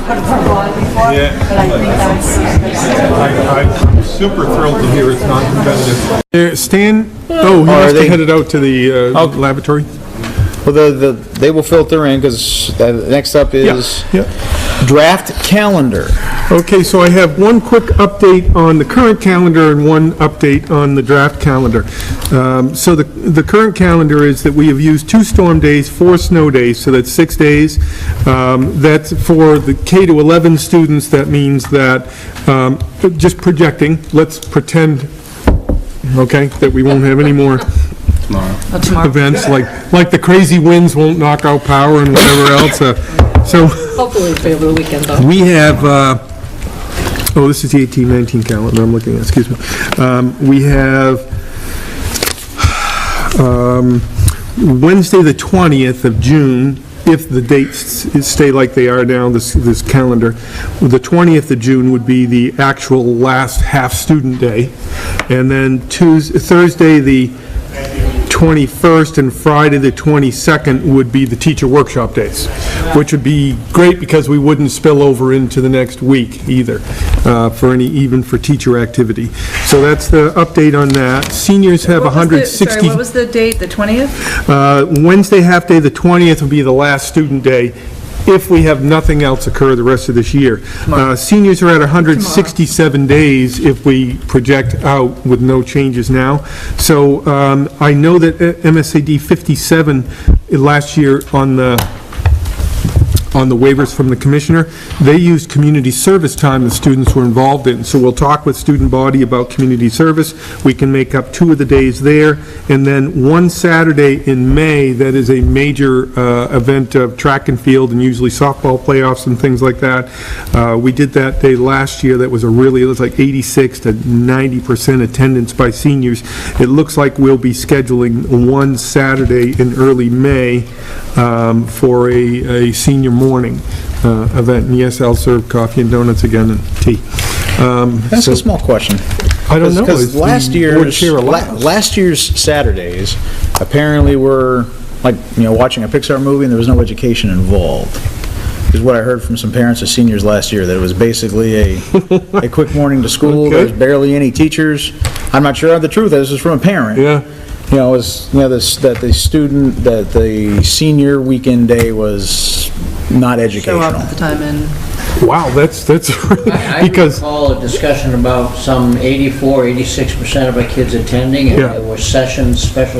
put it on before, but I think that's... I'm super thrilled to hear it's not competitive. Stan, he must have headed out to the laboratory. Well, they will filter in because next up is draft calendar. Okay, so I have one quick update on the current calendar and one update on the draft calendar. So the current calendar is that we have used 2 storm days, 4 snow days, so that's 6 days. That's for the K to 11 students. That means that, just projecting, let's pretend, okay, that we won't have any more events like the crazy winds won't knock out power and whatever else. So Hopefully it's over the weekend, though. we have, this is the 18-19 calendar I'm looking at, excuse me. We have Wednesday the 20th of June, if the dates stay like they are now, this calendar. The 20th of June would be the actual last half-student day. And then Thursday the 21st and Friday the 22nd would be the teacher workshop days, which would be great because we wouldn't spill over into the next week either, even for teacher activity. So that's the update on that. Seniors have 160... Sorry, what was the date, the 20th? Wednesday half day, the 20th, will be the last student day, if we have nothing else occur the rest of this year. Seniors are at 167 days if we project out with no changes now. So I know that MSAD 57 last year on the waivers from the commissioner, they used community service time the students were involved in. So we'll talk with student body about community service. We can make up 2 of the days there. And then one Saturday in May, that is a major event of track and field and usually softball playoffs and things like that. We did that day last year. That was it was like 86 to 90% attendance by seniors. It looks like we'll be scheduling one Saturday in early May for a senior morning event. And yes, I'll serve coffee and donuts again and tea. That's a small question. I don't know. Because last year's Saturdays apparently were like, watching a Pixar movie and there was no education involved. Is what I heard from some parents of seniors last year, that it was basically a quick morning to school. Okay. There was barely any teachers. I'm not sure of the truth. This is from a parent. Yeah. That the senior weekend day was not educational. Show up at the time and... Wow, that's I recall a discussion about some 84, 86% of our kids attending, and there were special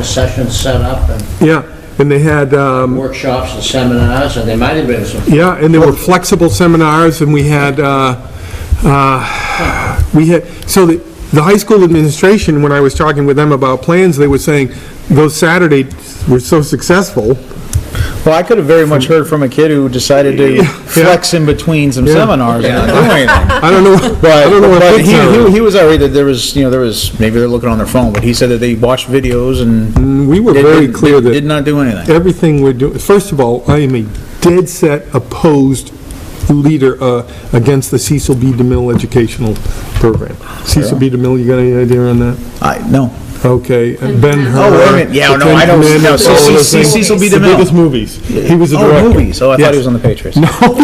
sessions set up, and and they had workshops and seminars, and they might have been some... Yeah, and there were flexible seminars, and we had so the high school administration, when I was talking with them about plans, they were saying those Saturdays were so successful. Well, I could have very much heard from a kid who decided to flex in between some seminars and not do anything. I don't know. But he was already that there was maybe they're looking on their phone, but he said that they watched videos and we were very clear that did not do anything. Everything we're doing. First of all, I am a dead set opposed leader against the Cecil B. DeMille educational program. Cecil B. DeMille, you got any idea on that? No. Okay, Ben-Hur. Oh, wait a minute. Yeah, no, I don't know. Cecil B. DeMille. The biggest movies. He was the director. Movies. Oh, I thought he was on the Patriots. No. So,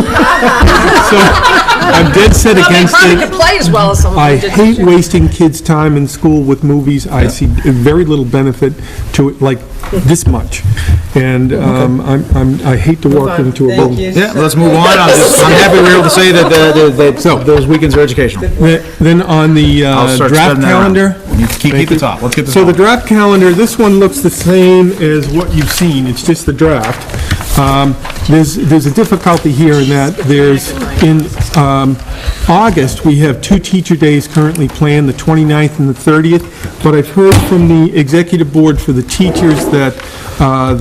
I'm dead set against it. He play as well as someone I who did hate wasting kids' time in school with movies. I see very little benefit to it, like this much. And I hate to walk into a building. Yeah, let's move on. I'm happy we were able to say that those weekends are educational. Then on the draft calendar. Keep the top. Let's get this So the draft calendar, this one looks the same as what you've seen. It's just the draft. There's a difficulty here in that in August, we have 2 teacher days currently planned, the 29th and the 30th, but I've heard from the executive board for the teachers that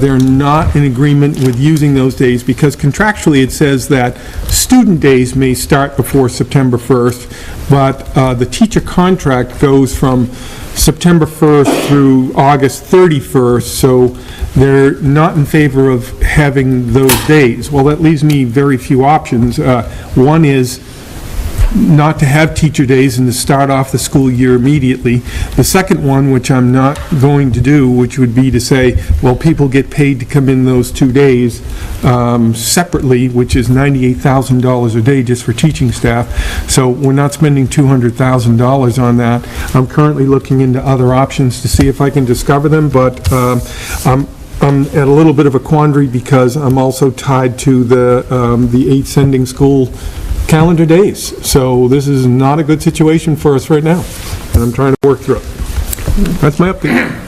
they're not in agreement with using those days because contractually it says that student days may start before September 1st, but the teacher contract goes from September 1st through August 31st, so they're not in favor of having those days. Well, that leaves me very few options. One is not to have teacher days and to start off the school year immediately. The second one, which I'm not going to do, which would be to say, well, people get paid to come in those 2 days separately, which is $98,000 a day just for teaching staff. So we're not spending $200,000 on that. I'm currently looking into other options to see if I can discover them, but I'm at a little bit of a quandary because I'm also tied to the 8 sending school calendar days. So this is not a good situation for us right now, and I'm trying to work through it. That's my update.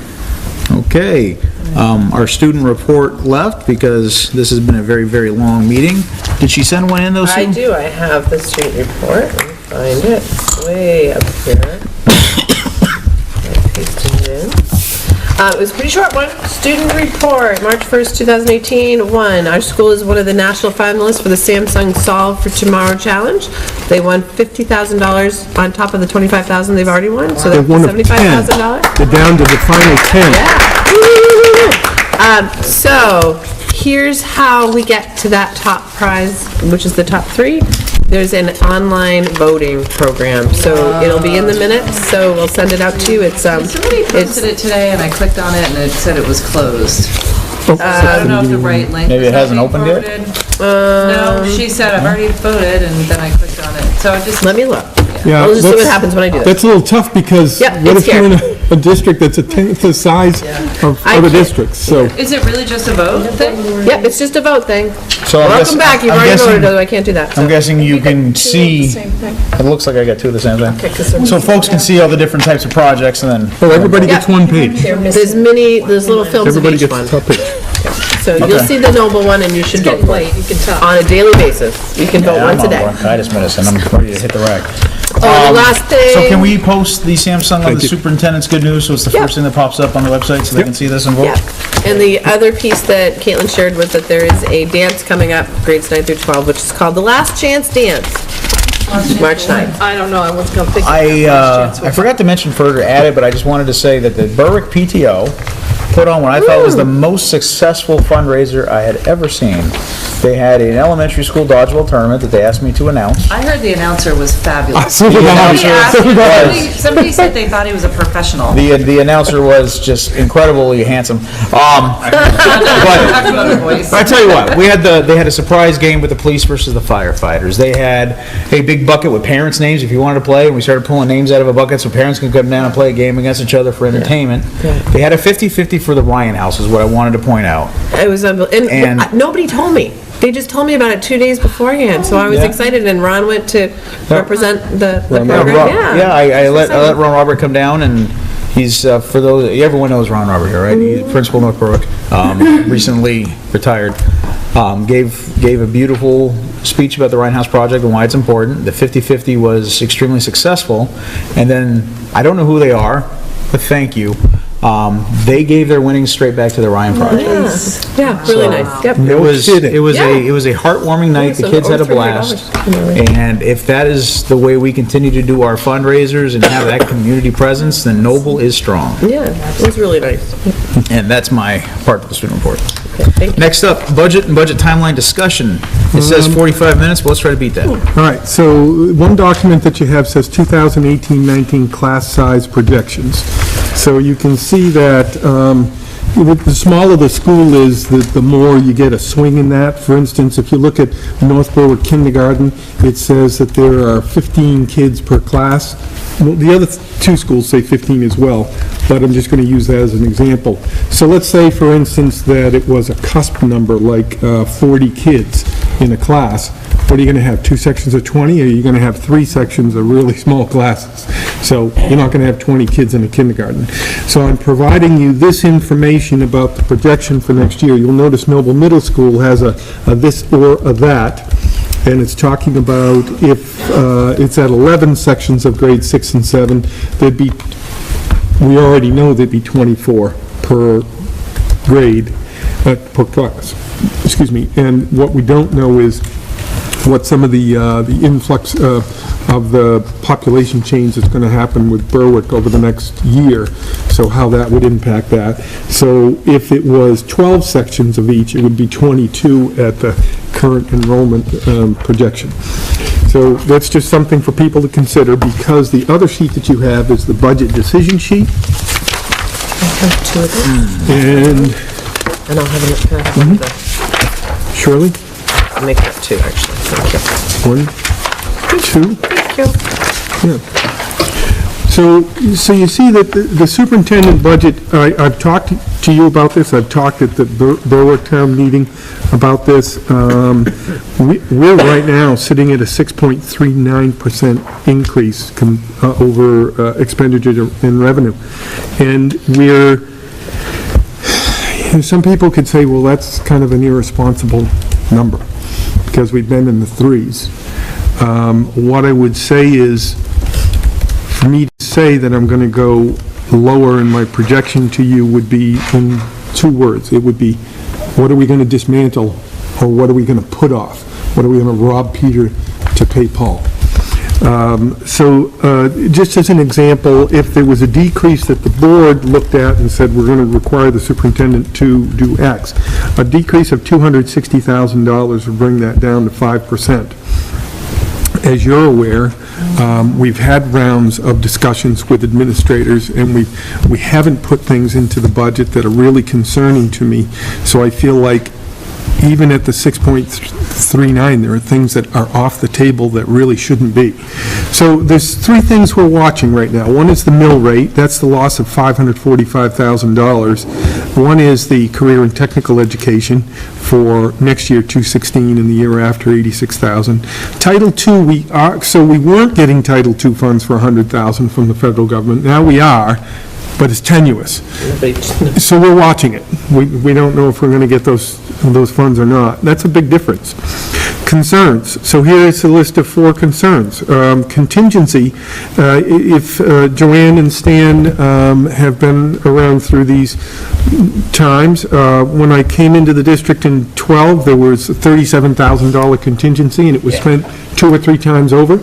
Okay, our student report left because this has been a very, very long meeting. Did she send one in though, Sue? I do, I have the student report, let me find it, it's way up here. I pasted it in. It was a pretty short one. Student report, March 1st, 2018. 1, our school is one of the national finalists for the Samsung Solve for Tomorrow Challenge. They won $50,000 on top of the $25,000 they've already won, so that's $75,000. They're down to the final 10. Yeah. So, here's how we get to that top prize, which is the top 3. There's an online voting program, so it'll be in the minutes, so we'll send it out to you. It's, Somebody posted it today, and I clicked on it, and it said it was closed. Oh, I don't know if the right link. Maybe it was hasn't opened yet? forwarded. No, she said, I've already voted, and then I clicked on it. So I just, let me look. Yeah, We'll just see what that's- happens when I do that. That's a little tough because Yep, what it's if you're in here. a district that's a tenth the size of I other can't- districts, so. is it really just a vote thing? Yep, it's just a vote thing. So I'm Welcome guessing- back, you've I'm already guessing- voted, although I can't do that. so. I'm guessing you can see, it looks like I got 2 of the same thing. 'cause they're- So folks can see all the different types of projects and then, Oh, everybody gets Yeah. one page. There's little films of Everybody each gets one. a top page. So you'll Okay. see the Noble one, and you should vote for it You can tell. on a daily basis. You can vote yeah, I'm once a on day. bronchitis medicine, I'm ready to hit the rack. Oh, the last thing. So can we post the Samsung on the Thank you. superintendent's good news, so it's the Yeah. first thing that pops up on the website so they can see this and vote? Yeah, and the other piece that Caitlin shared was that there is a dance coming up, grades 9 through 12, which is called the Last Chance Dance, March 9th. I don't know, I was gonna pick. I forgot to mention further at it, but I just wanted to say that the Berwick PTO put on what I thought was the most successful fundraiser I had ever seen. They had an elementary school dodgeball tournament that they asked me to announce. I heard the announcer was fabulous. So did I. Somebody said they thought he was a professional. The announcer was just incredibly handsome. But I tell you what, they had a surprise game with the police versus the firefighters. They had a big bucket with parents' names if you wanted to play, and we started pulling names out of a bucket so parents could come down and play a game against each other for entertainment. They had a 50-50 for the Ryan House, is what I wanted to point out. It was unbelievable, and nobody told me. They just told me about it 2 days beforehand, so I was Yeah. excited, and Ron went to represent the Yeah, program. I let Ron Robert come down, and he's, for those, everyone knows Ron Robert here, right? He's principal North Berwick, recently retired. Gave a beautiful speech about the Ryan House project and why it's important. The 50-50 was extremely successful, and then, I don't know who they are, but thank you. They gave their winnings straight back to the Ryan project. Yeah, really nice. Yep. It was kidding. it was Yeah. a heartwarming night. The so kids had a over $300. blast. And if that is the way we continue to do our fundraisers and have that community presence, then Noble is strong. Yeah, it was really nice. And that's my part of the student report. Thank you. Next up, budget and budget timeline discussion. It says 45 minutes, but let's try to beat that. All right, so one document that you have says 2018-19 class size projections. So you can see that the smaller the school is, the more you get a swing in that. For instance, if you look at North Berwick Kindergarten, it says that there are 15 kids per class. Well, the other 2 schools say 15 as well, but I'm just going to use that as an example. So let's say, for instance, that it was a cusp number, like 40 kids in a class. What are you going to have, 2 sections of 20, or are you going to have 3 sections of really small classes? So you're not going to have 20 kids in a kindergarten. So I'm providing you this information about the projection for next year. You'll notice Noble Middle School has a this or a that, and it's talking about if it's at 11 sections of grade 6 and 7, we already know there'd be 24 per grade, per class, excuse me. And what we don't know is what some of the influx of the population change that's going to happen with Berwick over the next year, so how that would impact that. So if it was 12 sections of each, it would be 22 at the current enrollment projection. So that's just something for people to consider, because the other sheet that you have is the budget decision sheet. Two of them, And and I'll have one of the, Shirley, I'll make that two, actually. Thank you. 1, 2. Thank you. Yeah. So you see that the superintendent budget, I've talked to you about this, I've talked at the Berwick Town meeting about this. We're right now sitting at a 6.39% increase over expenditure and revenue. And some people could say, well, that's kind of an irresponsible number, because we've been in the threes. What I would say is, for me to say that I'm going to go lower in my projection to you would be in two words. It would be, what are we going to dismantle, or what are we going to put off? What are we going to rob Peter to pay Paul? Just as an example, if there was a decrease that the board looked at and said, we're going to require the superintendent to do X, a decrease of $260,000 would bring that down to 5%. As you're aware, we've had rounds of discussions with administrators, and we haven't put things into the budget that are really concerning to me. So I feel like even at the 6.39, there are things that are off the table that really shouldn't be. So there's three things we're watching right now. One is the mill rate. That's the loss of $545,000. One is the career and technical education for next year, $216, and the year after, $86,000. Title II, we weren't getting Title II funds for $100,000 from the federal government. Now we are, but it's tenuous. So we're watching it. We don't know if we're going to get those funds or not. That's a big difference. Concerns. So here is a list of 4 concerns. Contingency, if Joanne and Stan have been around through these times, when I came into the district in 12, there was a $37,000 contingency, and it was spent 2 or 3 times over.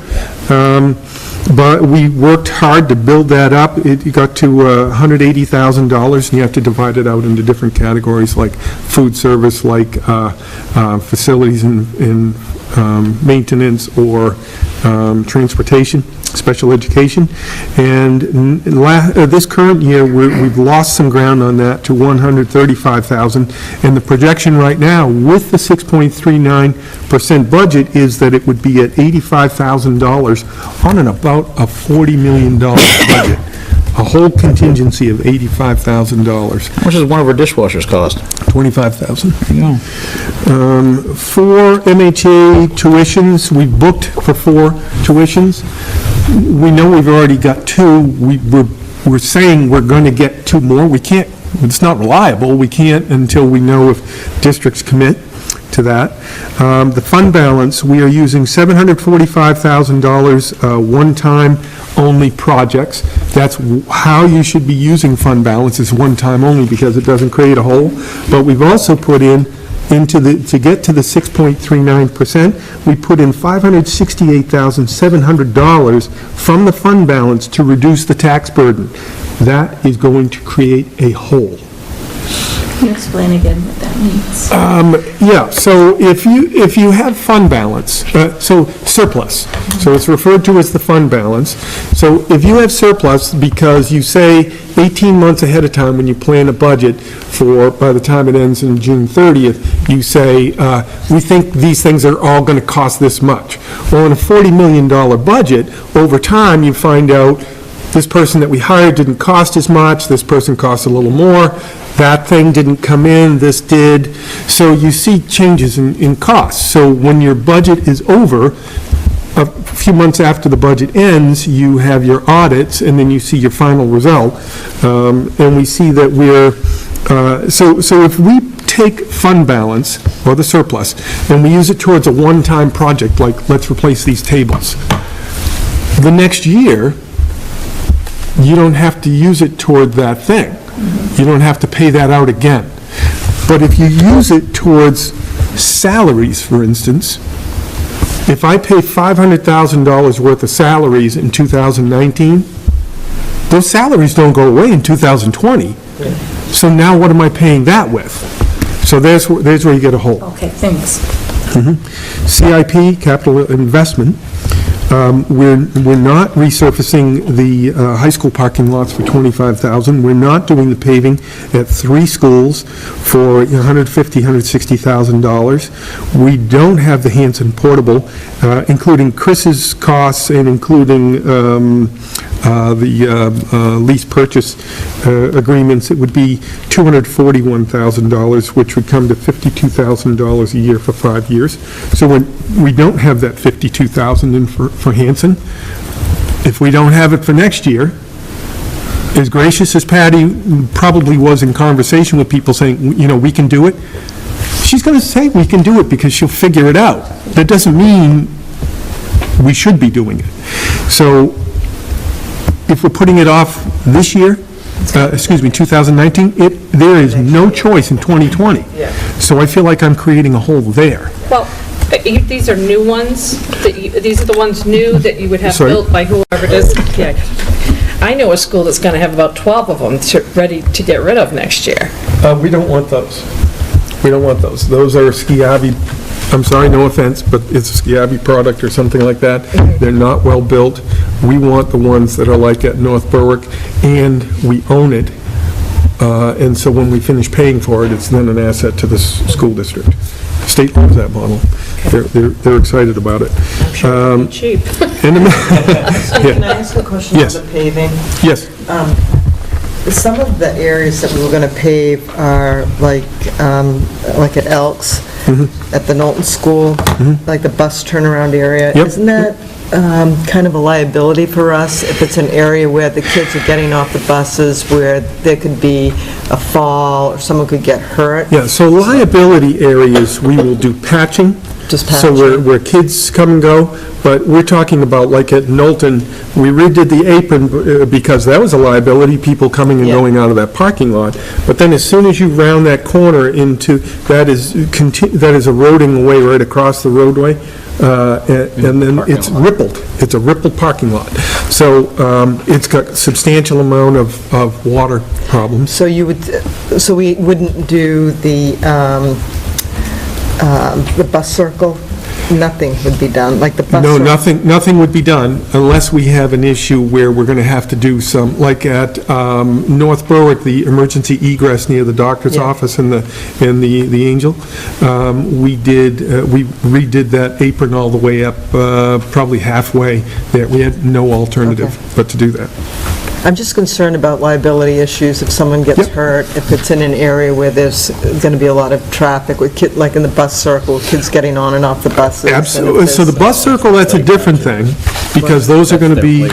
But we worked hard to build that up. It got to $180,000, and you have to divide it out into different categories, like food service, like facilities and maintenance, or transportation, special education. And this current year, we've lost some ground on that to $135,000. And the projection right now, with the 6.39% budget, is that it would be at $85,000 on and about a $40 million budget. A whole contingency of $85,000. How much does one of our dishwashers cost? $25,000. Yeah. 4 MHA tuitions, we booked for 4 tuitions. We know we've already got 2. We're saying we're going to get 2 more. We can't, it's not reliable. We can't until we know if districts commit to that. The fund balance, we are using $745,000 one-time only projects. That's how you should be using fund balance, is one-time only, because it doesn't create a hole. But we've also put in, to get to the 6.39%, we put in $568,700 from the fund balance to reduce the tax burden. That is going to create a hole. Can you explain again what that means? Yeah, so if you have fund balance, so surplus, so it's referred to as the fund balance. So if you have surplus, because you say 18 months ahead of time when you plan a budget for, by the time it ends in June 30th, you say, we think these things are all going to cost this much. Well, in a $40 million budget, over time you find out this person that we hired didn't cost as much, this person costs a little more, that thing didn't come in, this did. So you see changes in costs. So when your budget is over, a few months after the budget ends, you have your audits, and then you see your final result. And we see that so if we take fund balance, or the surplus, and we use it towards a one-time project, like let's replace these tables, the next year, you don't have to use it toward that thing. You don't have to pay that out again. But if you use it towards salaries, for instance, if I pay $500,000 worth of salaries in 2019, those salaries don't go away in 2020. So now what am I paying that with? So there's where you get a hole. Okay, thanks. CIP, capital investment. We're not resurfacing the high school parking lots for $25,000. We're not doing the paving at 3 schools for $150,000, $160,000. We don't have the Hanson Portable, including Chris's costs and including the lease purchase agreements. It would be $241,000, which would come to $52,000 a year for 5 years. So when we don't have that $52,000 in for Hanson, if we don't have it for next year, as gracious as Patty probably was in conversation with people saying, we can do it, she's going to say we can do it because she'll figure it out. That doesn't mean we should be doing it. So if we're putting it off this year, 2019, there is no choice in 2020. Yeah. So I feel like I'm creating a hole there. Well, these are new ones, these are the ones new that you would have Sorry? built by whoever it is. Yeah. I know a school that's going to have about 12 of them ready to get rid of next year. We don't want those. We don't want those. Those are Skiabi, I'm sorry, no offense, but it's a Skiabi product or something like that. They're not well built. We want the ones that are like at North Berwick, and we own it. And so when we finish paying for it, it's then an asset to the school district. State owns that model. They're excited about it. I'm sure it'll be cheap. And Can I ask a question on Yes. the paving? yes, Some of the areas that we were going to pave are like at Elks, at the Knowlton School, like the bus turnaround area. Yep. Isn't that kind of a liability for us if it's an area where the kids are getting off the buses, where there could be a fall or someone could get hurt? yeah, so liability areas, we will do patching. Just So where kids come and go, but we're talking about like at Knowlton, we redid the apron because that was a liability, people coming and Yeah. going out of that parking lot. But then as soon as you round that corner into, that is eroding away right across the roadway, and then it's rippled. It's a rippled parking lot. So it's got substantial amount of water problems. So we wouldn't do the bus circle? Nothing would be done, like the bus No, circle? nothing would be done unless we have an issue where we're going to have to do some, like at North Berwick, the emergency egress near the doctor's Yeah. office and the Angel. We redid that apron all the way up, probably halfway there. We had no alternative but to do that. I'm just concerned about liability issues if someone gets Yep. hurt, if it's in an area where there's going to be a lot of traffic with kids, like in the bus circle, kids getting on and off the buses. and if Absolutely. So the there's- bus circle, that's a different thing, because those are going to be...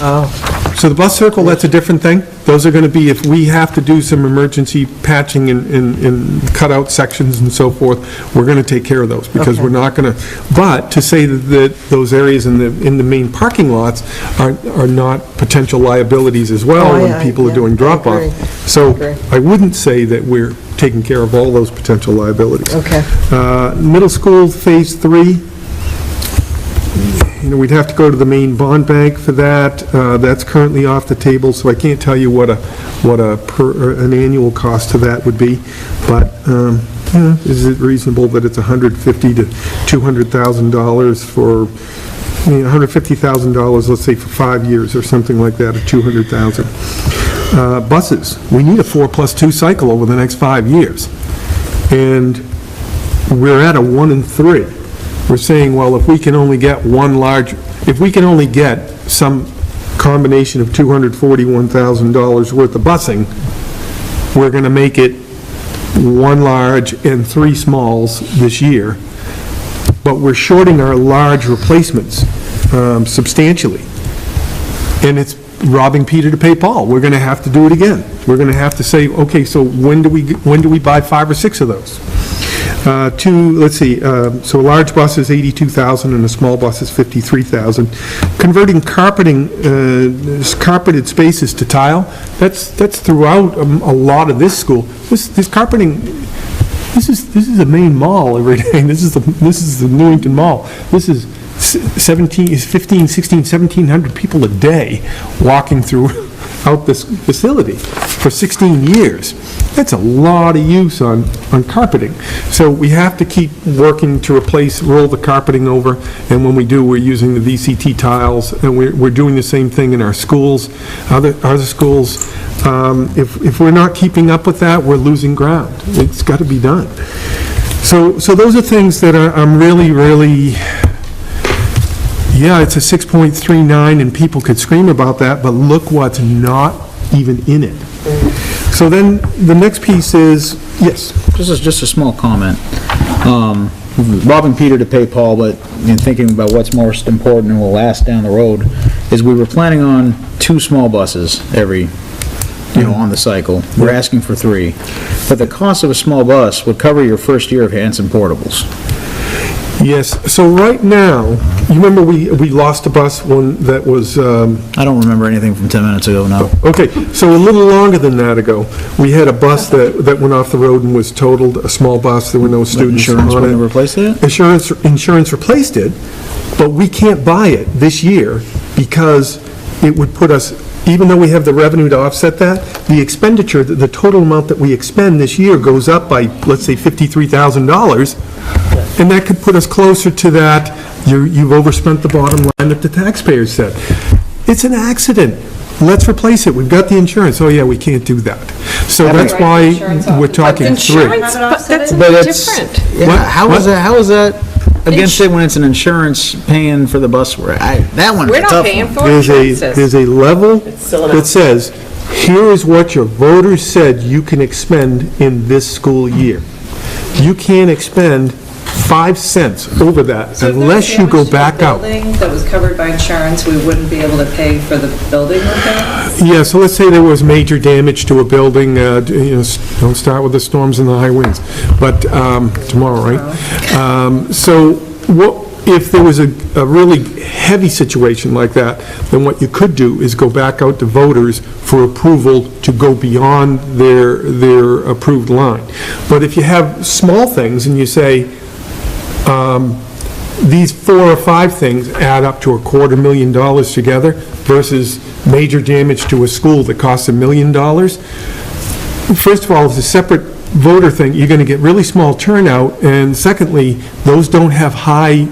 Oh, So the bus circle, that's a different thing. Those are going to be, if we have to do some emergency patching and cut out sections and so forth, we're going to take care of those, because Okay. we're not going to, but to say that those areas in the main parking lots are not potential liabilities as well Oh, when yeah, people are yeah, doing I drop-off. agree. So agree. I wouldn't say that we're taking care of all those potential liabilities. okay. Middle school, Phase 3, we'd have to go to the main bond bank for that. That's currently off the table, so I can't tell you what an annual cost to that would be. But is it reasonable that it's $150,000 to $200,000 for, $150,000, let's say, for 5 years or something like that, or $200,000. Buses, we need a 4+2 cycle over the next 5 years. And we're at a 1 in 3. We're saying, well, if we can only get some combination of $241,000 worth of busing, we're going to make it 1 large and 3 smalls this year. But we're shorting our large replacements substantially. And it's robbing Peter to pay Paul. We're going to have to do it again. We're going to have to say, okay, so when do we buy 5 or 6 of those? So a large bus is $82,000 and a small bus is $53,000. Converting carpeted spaces to tile, that's throughout a lot of this school. This carpeting, this is a main mall every day. This is the Newington Mall. This is 15, 16, 1,700 people a day walking through out this facility for 16 years. That's a lot of use on carpeting. So we have to keep working to roll the carpeting over, and when we do, we're using the VCT tiles, and we're doing the same thing in our schools, other schools. If we're not keeping up with that, we're losing ground. It's got to be done. So those are things that I'm really, yeah, it's a 6.39, and people could scream about that, but look what's not even in it. So then, the next piece is, yes? Just a small comment. Robbing Peter to pay Paul, but in thinking about what's most important and will last down the road, is we were planning on 2 small buses every, on the cycle. We're asking for 3. But the cost of a small bus would cover your first year of Hanson portables. Yes, so right now, you remember we lost a bus, one that was... I don't remember anything from 10 minutes ago, no. Okay, so a little longer than that ago, we had a bus that went off the road and was totaled, a small bus, there were no students on it. Insurance wouldn't replace it? Insurance replaced it, but we can't buy it this year because it would put us, even though we have the revenue to offset that, the expenditure, the total amount that we expend this year goes up by, let's say, $53,000, and that could put us closer to that, you've overspent the bottom line that the taxpayers said. It's an accident. Let's replace it. We've got the insurance. Oh, yeah, we can't do that. So that's why we're talking 3. But that's different. Yeah, how is that against it when it's an insurance paying for the bus? That one's We're a not tough paying one. for it. There's a level still that enough. says, here is what your voters said you can expend in this school year. You can't expend 5 cents over that So if there was unless you go damage to the back out. building that was covered by insurance, we wouldn't be able to pay for the building repair? Yeah, so let's say there was major damage to a building, don't start with the storms and the high winds, but tomorrow, right? So if there was a really heavy situation like that, then what you could do is go back out to voters for approval to go beyond their approved line. But if you have small things and you say, these 4 or 5 things add up to $250,000 together versus major damage to a school that costs $1 million. First of all, it's a separate voter thing. You're going to get really small turnout, and secondly, those don't have high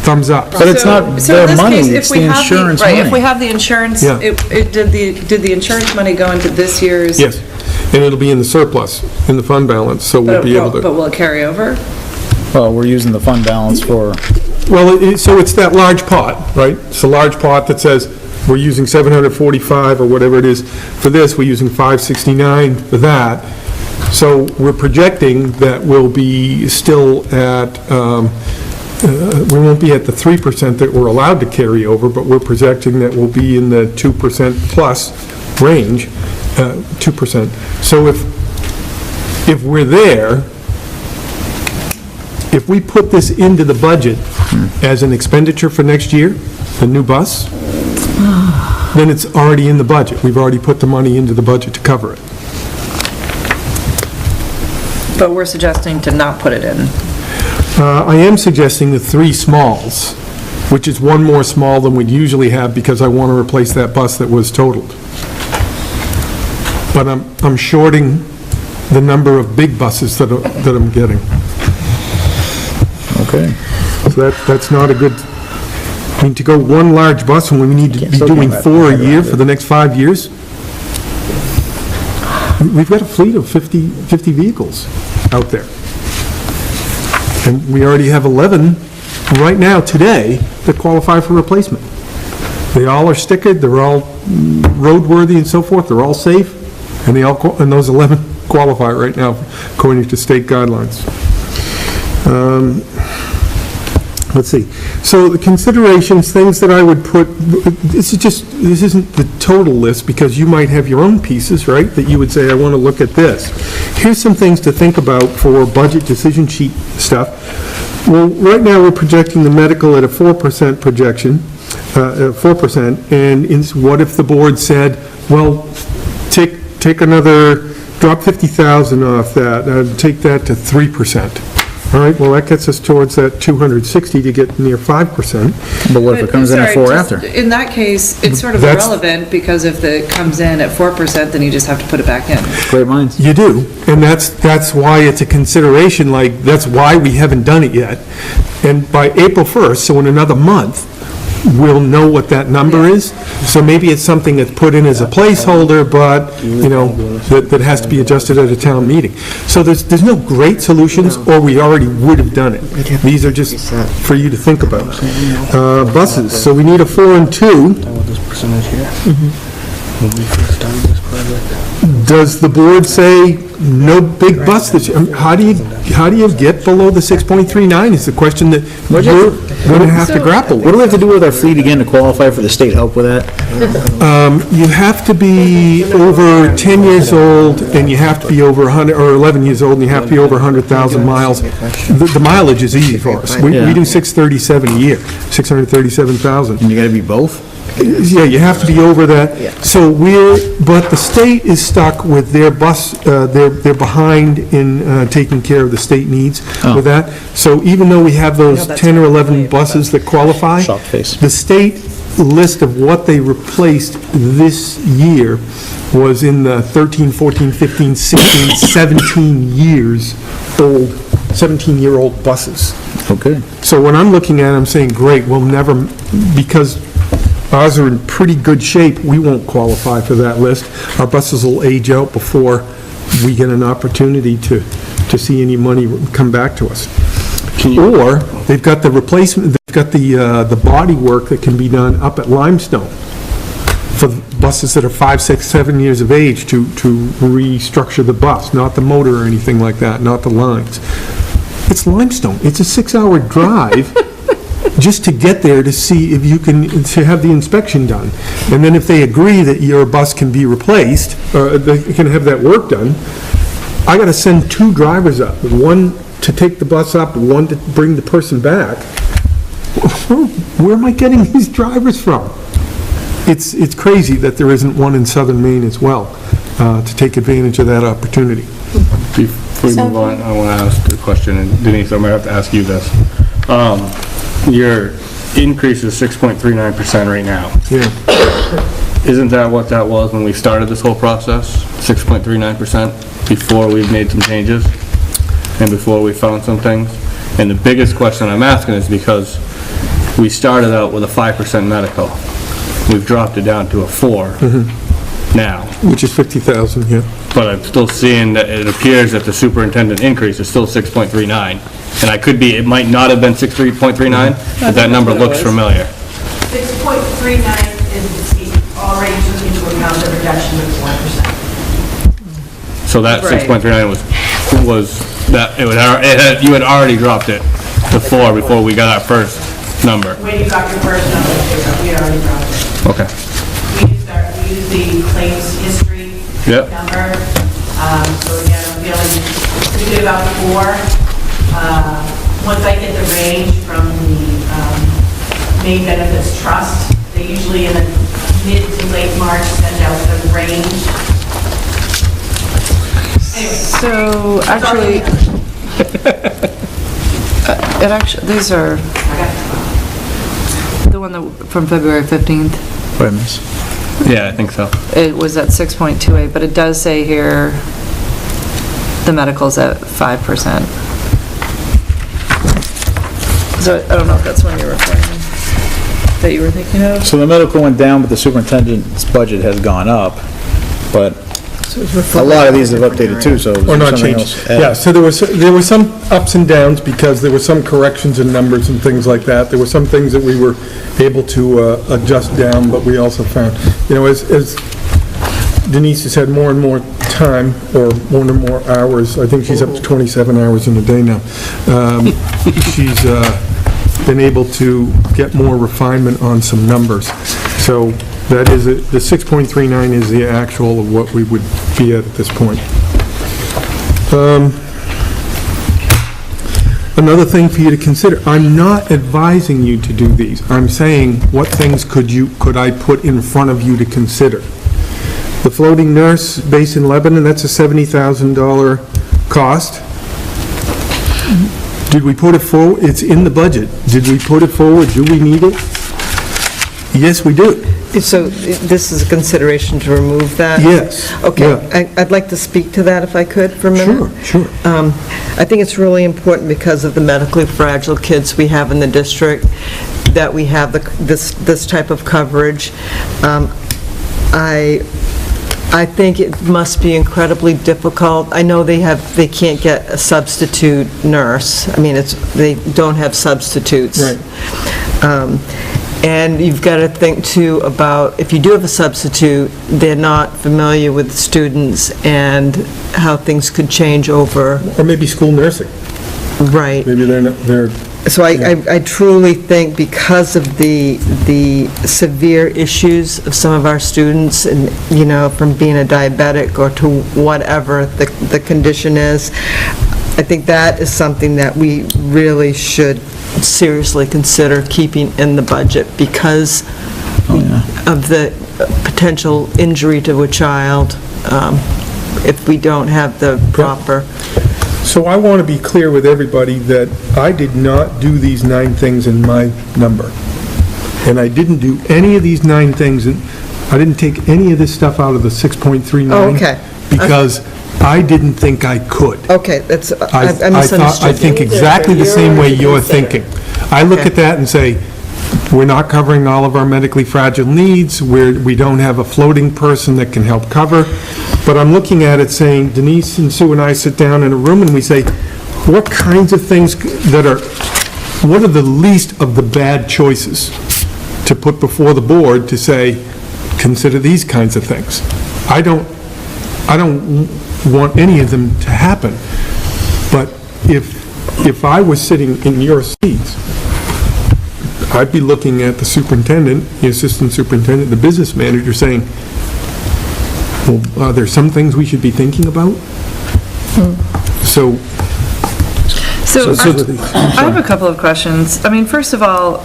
thumbs up. But it's not So in their this money, case, it's if we the have insurance Right, money. if we have the insurance, Yeah. did the insurance money go into this year's? Yes, and it'll be in the surplus, in the fund balance, so we'll be able But to... will it carry over? Well, we're using the fund balance for, Well, so it's that large pot, right? It's a large pot that says, we're using 745 or whatever it is for this, we're using 569 for that. So we're projecting that we'll be still at, we won't be at the 3% that we're allowed to carry over, but we're projecting that we'll be in the 2% plus range, 2%. So if we're there, if we put this into the budget as an expenditure for next year, the new bus, then it's already in the budget. We've already put the money into the budget to cover it. But we're suggesting to not put it in. I am suggesting the 3 smalls, which is 1 more small than we'd usually have because I want to replace that bus that was totaled. But I'm shorting the number of big buses that I'm getting. okay. So that's not a good, I mean, to go 1 large bus when we need to be doing 4 a year for the next 5 years? We've got a fleet of 50 vehicles out there. And we already have 11 right now, today, that qualify for replacement. They all are stickered, they're all roadworthy and so forth, they're all safe, and and those 11 qualify right now according to state guidelines. Let's see. So the considerations, things that I would put, this isn't the total list because you might have your own pieces, right? That you would say, I want to look at this. Here's some things to think about for budget decision sheet stuff. Well, right now we're projecting the medical at a 4% projection, 4%, and what if the board said, well, take another, drop 50,000 off that, take that to 3%. All right, well, that gets us towards that 260 to get near 5%. But what if it comes in at Sorry, 4 just after? In that case, it's sort of That's- irrelevant, because if it comes in at 4%, then you just have to put it back in. Great minds. You do, and that's why it's a consideration, like, that's why we haven't done it yet. And by April 1st, so in another month, we'll know what that number is. So maybe it's something that's put in as a placeholder, but, you know, that has to be adjusted at a town meeting. So there's no great solutions, or we already would have done it. These are just for you to think about. Buses, so we need a 4 and 2. This percentage here. When we first started this project. Does the board say no big bus this year? How do you get below the 6.39 is the question that we're going to have to grapple What do with. we have to do with our fleet again to qualify for the state help with that? You have to be over 10 years old, and you have to be over 100, or 11 years old, and you have to be over 100,000 miles. The mileage is easy for us. We do 637 a year, 637,000. And you gotta be both? Yeah, you have to be over that. So but the state is stuck with their bus, they're behind in taking care of the state needs with that. So even though we have those 10 or 11 buses that qualify, Shocked face. the state list of what they replaced this year was in the 13, 14, 15, 16, 17 years old, 17-year-old buses. Okay. So when I'm looking at it, I'm saying, great, we'll never, because ours are in pretty good shape, we won't qualify for that list. Our buses will age out before we get an opportunity to see any money come back to us. Or, they've got the replacement, they've got the body work that can be done up at Limestone for buses that are 5, 6, 7 years of age to restructure the bus, not the motor or anything like that, not the lines. It's Limestone. It's a 6-hour drive just to get there to see if you can, to have the inspection done. And then if they agree that your bus can be replaced, or they can have that work done, I gotta send 2 drivers up, one to take the bus up, one to bring the person back. Where am I getting these drivers from? It's crazy that there isn't one in southern Maine as well, to take advantage of that opportunity. Before we move on, I want to ask a question, and Denise, I might have to ask you this. Your increase is 6.39% right now. Yeah. Isn't that what that was when we started this whole process? 6.39% before we made some changes and before we found some things? And the biggest question I'm asking is because we started out with a 5% medical. We've dropped it down to a 4 now. Which is 50,000, yeah. But I'm still seeing that it appears that the superintendent increase is still 6.39. And I could be, it might not have been 6.39, but that number looks familiar. 6.39 is already took into account the reduction of 1%. So that Right. 6.39 was that, you had already dropped it to 4 before we got our first number. When you got your first number, we had already dropped it. Okay. We used the claims history Yep. number. So again, I'm feeling pretty good about 4. Once I get the range from the Maine Benefits Trust, they usually in the mid to late March send out the range. Anyway. So, actually, these are the one from February 15th. Wait a minute. Yeah, I think so. It was at 6.28, but it does say here the medical's at 5%. So I don't know if that's one you're referring, that you were thinking of? So the medical went down, but the superintendent's budget has gone up, but a lot of these have updated too, so. Or not something changed. else Yeah, added. so there were some ups and downs because there were some corrections in numbers and things like that. There were some things that we were able to adjust down, but we also found, you know, as Denise has had more and more time, or more and more hours, I think she's up to 27 hours in a day now, she's been able to get more refinement on some numbers. So that is, the 6.39 is the actual of what we would be at this point. Another thing for you to consider, I'm not advising you to do these. I'm saying, what things could I put in front of you to consider? The floating nurse base in Lebanon, that's a $70,000 cost. Did we put it forward? It's in the budget. Did we put it forward? Do we need it? Yes, we do. So this is a consideration to remove that? Yes. Okay, Yeah. I'd like to speak to that if I could for a minute. Sure. I think it's really important because of the medically fragile kids we have in the district, that we have this type of coverage. I think it must be incredibly difficult. I know they can't get a substitute nurse. I mean, they don't have substitutes. Right. And you've got to think too about, if you do have a substitute, they're not familiar with students and how things could change over. Or maybe school nursing. Right. Maybe they're... So I truly think because of the severe issues of some of our students, and, from being a diabetic or to whatever the condition is, I think that is something that we really should seriously consider keeping in the budget because of the potential injury to a child if we don't have the proper... So I want to be clear with everybody that I did not do these 9 things in my number. And I didn't do any of these 9 things, and I didn't take any of this stuff out of the 6.39. Oh, okay. Because I didn't think I could. Okay, that's, I I misunderstood. think exactly the same way you're thinking. I look at that and say, we're not covering all of our medically fragile needs, we don't have a floating person that can help cover, but I'm looking at it saying, Denise and Sue and I sit down in a room and we say, what kinds of things what are the least of the bad choices to put before the board to say, consider these kinds of things? I don't want any of them to happen, but if I was sitting in your seats, I'd be looking at the superintendent, the assistant superintendent, the business manager saying, well, are there some things we should be thinking about? So I have a couple of questions. I mean, first of all,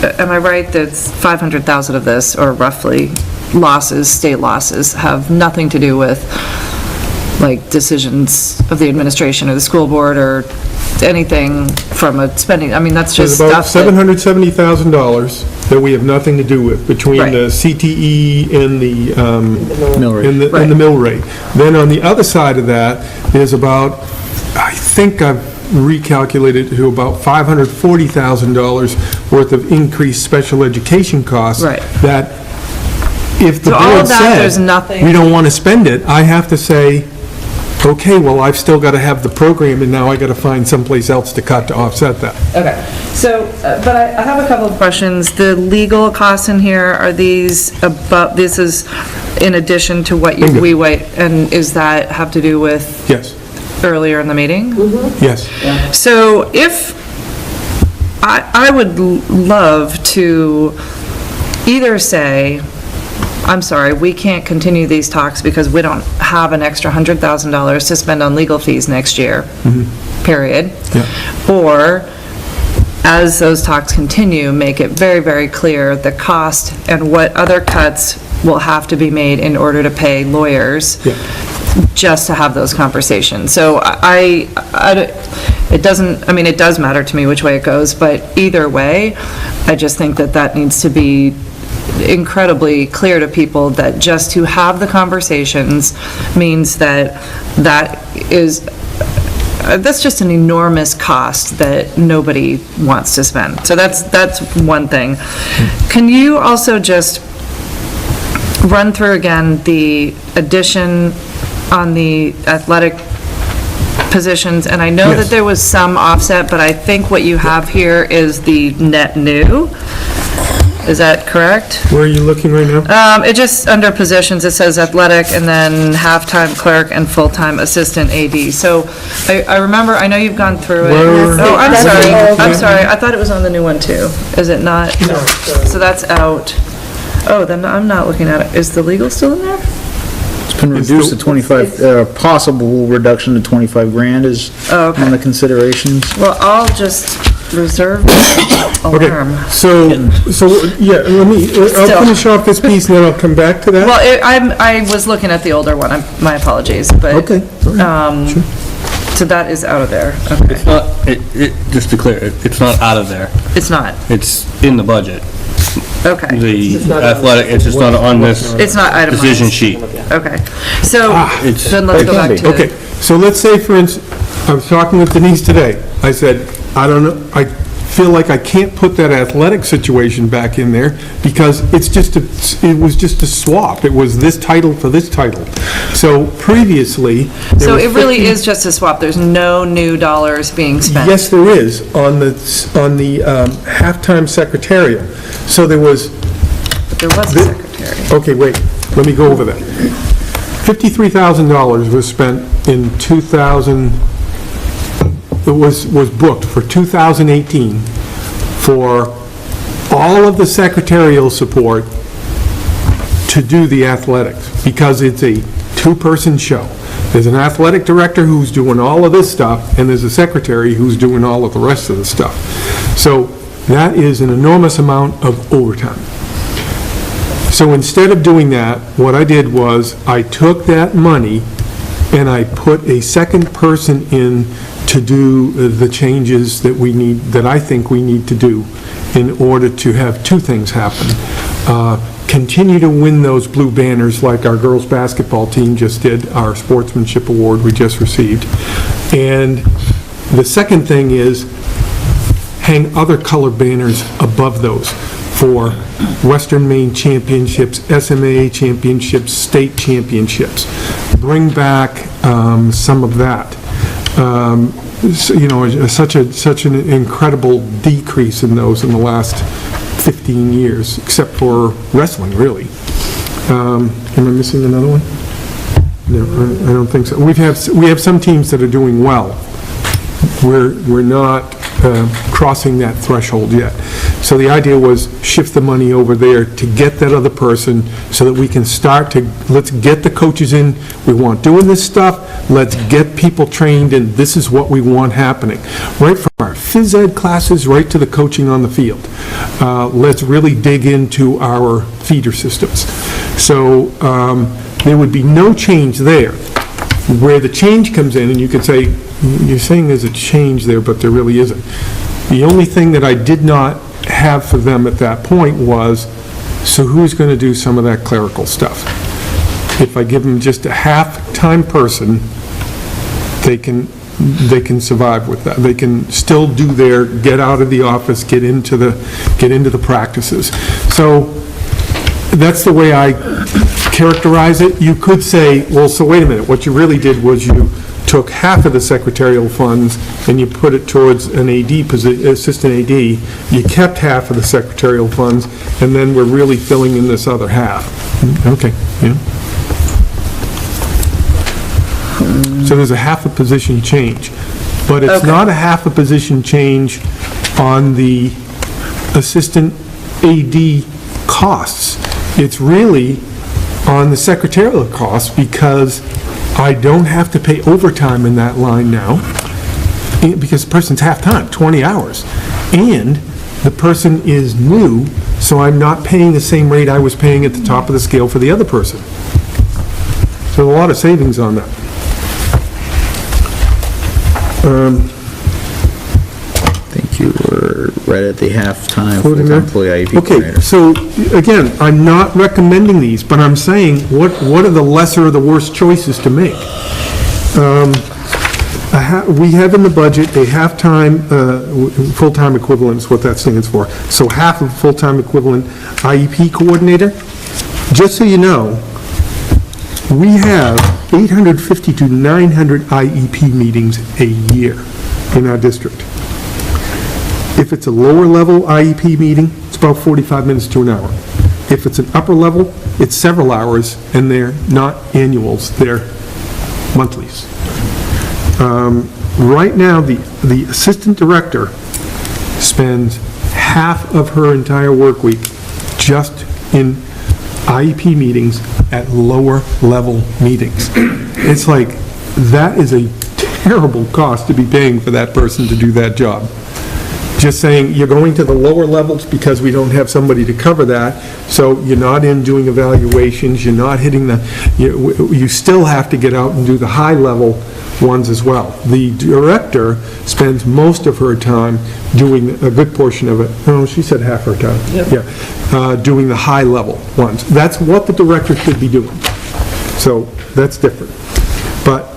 am I right that 500,000 of this, or roughly, state losses, have nothing to do with, like, decisions of the administration or the school board or anything from a spending, I mean, that's just there's stuff about that... $770,000 that we have nothing to do with between Right. the CTE and the Mill rate. and the mill rate. Then on the other side of that, there's about, I think I've recalculated to about $540,000 worth of increased special education costs. Right. That if the So all board of that, there's said, nothing- we don't want to spend it, I have to say, okay, well, I've still got to have the program, and now I got to find someplace else to cut to offset that. Okay, so, but I have a couple of questions. The legal costs in here, are these above, this is in addition to what Bingo. we wait, and is that have to do with Yes, earlier in the meeting? yes. So if, I would love to either say, I'm sorry, we can't continue these talks because we don't have an extra $100,000 to spend on legal fees next year, period. Yeah. Or, as those talks continue, make it very, very clear the cost and what other cuts will have to be made in order to pay lawyers, Yeah. just to have those conversations. So it doesn't, I mean, it does matter to me which way it goes, but either way, I just think that that needs to be incredibly clear to people that just to have the conversations means that's just an enormous cost that nobody wants to spend. So that's one thing. Can you also just run through again the addition on the athletic positions? And I know Yes. that there was some offset, but I think what you have here is the net new. Is that correct? Where are you looking right now? It just, under positions, it says athletic, and then half-time clerk and full-time assistant AD. So I remember, I know you've gone through it. Where- Oh, I'm That's sorry, all. I'm sorry, I thought it was on the new one too. Is it not? No. So that's out. Oh, then I'm not looking at it. Is the legal still in there? It's been reduced to 25, possible reduction to 25 grand is Oh, okay. on the considerations. Well, I'll just reserve Okay, alarm. so, yeah, I'll Still. finish off this piece, and then I'll come back to that. Well, I was looking at the older one, my apologies, but. Okay, all right, sure. So that is out of there, okay. It's not, just to clear, it's not out of there. It's not, It's in the budget. okay. The athletic, it's just not on this It's not itemized. decision sheet. Okay, so It's- then let's It go can back be. to. Okay, so let's say, for instance, I was talking with Denise today. I said, I don't know, I feel like I can't put that athletic situation back in there because it was just a swap. It was this title for this title. So previously, there So was it really 50 is just a swap, there's no new dollars being spent? Yes, there is, on the halftime secretarial. So there was, But there was a secretary. okay, wait, let me go over that. $53,000 was spent in 2000, it was booked for 2018 for all of the secretarial support to do the athletics, because it's a two-person show. There's an athletic director who's doing all of this stuff, and there's a secretary who's doing all of the rest of the stuff. So that is an enormous amount of overtime. So instead of doing that, what I did was, I took that money and I put a second person in to do the changes that we need, that I think we need to do in order to have two things happen. Continue to win those blue banners like our girls' basketball team just did, our sportsmanship award we just received. And the second thing is, hang other color banners above those for Western Maine championships, SMA championships, state championships. Bring back some of that. Such an incredible decrease in those in the last 15 years, except for wrestling, really. Am I missing another one? No, I don't think so. We have some teams that are doing well. We're not crossing that threshold yet. So the idea was shift the money over there to get that other person so that we can start to, let's get the coaches in, we want doing this stuff, let's get people trained, and this is what we want happening. Right from our phys ed classes right to the coaching on the field. Let's really dig into our feeder systems. So there would be no change there. Where the change comes in, and you could say, you're saying there's a change there, but there really isn't. The only thing that I did not have for them at that point was, so who's going to do some of that clerical stuff? If I give them just a half-time person, they can survive with that. They can still do their, get out of the office, get into the practices. So that's the way I characterize it. You could say, well, so wait a minute, what you really did was you took half of the secretarial funds and you put it towards an AD position, assistant AD. You kept half of the secretarial funds, and then we're really filling in this other half. Okay, yeah. So there's a half a position change, but it's not a half a position change on the assistant AD costs. It's really on the secretarial costs, because I don't have to pay overtime in that line now, because the person's half-time, 20 hours, and the person is new, so I'm not paying the same rate I was paying at the top of the scale for the other person. So a lot of savings on that. I think you were right at the halftime Including full-time that? employee IEP Okay, coordinator. so, again, I'm not recommending these, but I'm saying, what are the lesser of the worst choices to make? We have in the budget a half-time, full-time equivalent is what that stands for. So half of full-time equivalent IEP coordinator. Just so you know, we have 850 to 900 IEP meetings a year in our district. If it's a lower-level IEP meeting, it's about 45 minutes to an hour. If it's an upper level, it's several hours, and they're not annuals, they're monthlies. Right now, the assistant director spends half of her entire work week just in IEP meetings at lower-level meetings. It's like, that is a terrible cost to be paying for that person to do that job. just saying, you're going to the lower levels because we don't have somebody to cover that, so you're not in doing evaluations, you're not hitting you still have to get out and do the high-level ones as well. The director spends most of her time doing a good portion of it. Oh, she said half her time. Yeah. Doing the high-level ones. That's what the director should be doing. So that's different. But,